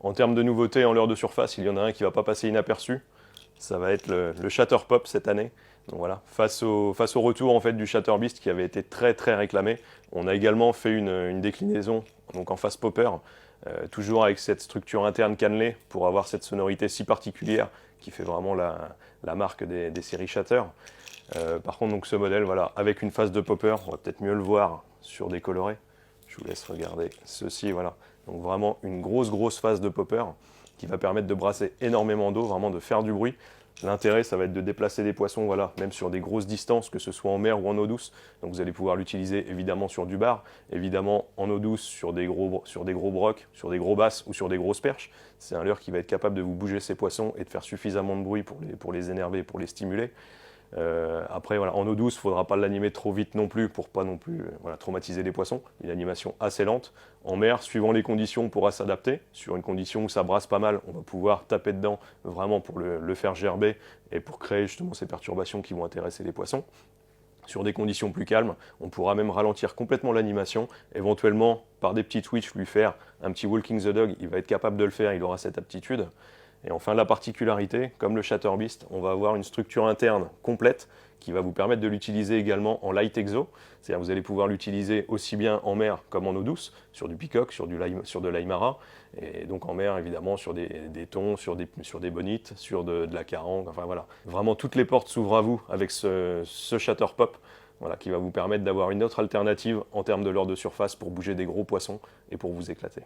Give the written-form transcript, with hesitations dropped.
En termes de nouveautés en leurre de surface, il y en a un qui ne va pas passer inaperçu. Ça va être le Shatter Pop cette année. Donc voilà, face au retour en fait, du Shatter Beast qui avait été très très réclamé, on a également fait une déclinaison donc en face popper, toujours avec cette structure interne cannelée pour avoir cette sonorité si particulière qui fait vraiment la marque des séries Shatter. Par contre, donc, ce modèle, voilà, avec une face de popper, on va peut-être mieux le voir sur des colorés. Je vous laisse regarder ceci, voilà. Donc vraiment une grosse face de popper qui va permettre de brasser énormément d'eau, vraiment de faire du bruit. L'intérêt, ça va être de déplacer des poissons, voilà, même sur des grosses distances, que ce soit en mer ou en eau douce. Donc vous allez pouvoir l'utiliser évidemment sur du bar, évidemment en eau douce sur des gros brocs, sur des gros basses ou sur des grosses perches. C'est un leurre qui va être capable de vous bouger ces poissons et de faire suffisamment de bruit pour les énerver, pour les stimuler. Après, voilà, en eau douce, il ne faudra pas l'animer trop vite non plus pour pas non plus voilà, traumatiser les poissons. Une animation assez lente. En mer, suivant les conditions, on pourra s'adapter. Sur une condition où ça brasse pas mal, on va pouvoir taper dedans vraiment pour le faire gerber et pour créer justement ces perturbations qui vont intéresser les poissons. Sur des conditions plus calmes, on pourra même ralentir complètement l'animation, éventuellement par des petits twitches lui faire un petit walking the dog, il va être capable de le faire, il aura cette aptitude. Et enfin, la particularité, comme le Shatter Beast, on va avoir une structure interne complète qui va vous permettre de l'utiliser également en light exo. C'est-à-dire que vous allez pouvoir l'utiliser aussi bien en mer comme en eau douce, sur du peacock, sur de l'aimara, et donc en mer évidemment sur des thons, sur des bonites, sur de la carangue, enfin voilà. Vraiment toutes les portes s'ouvrent à vous avec ce Shatter Pop, voilà, qui va vous permettre d'avoir une autre alternative en termes de leurre de surface pour bouger des gros poissons et pour vous éclater.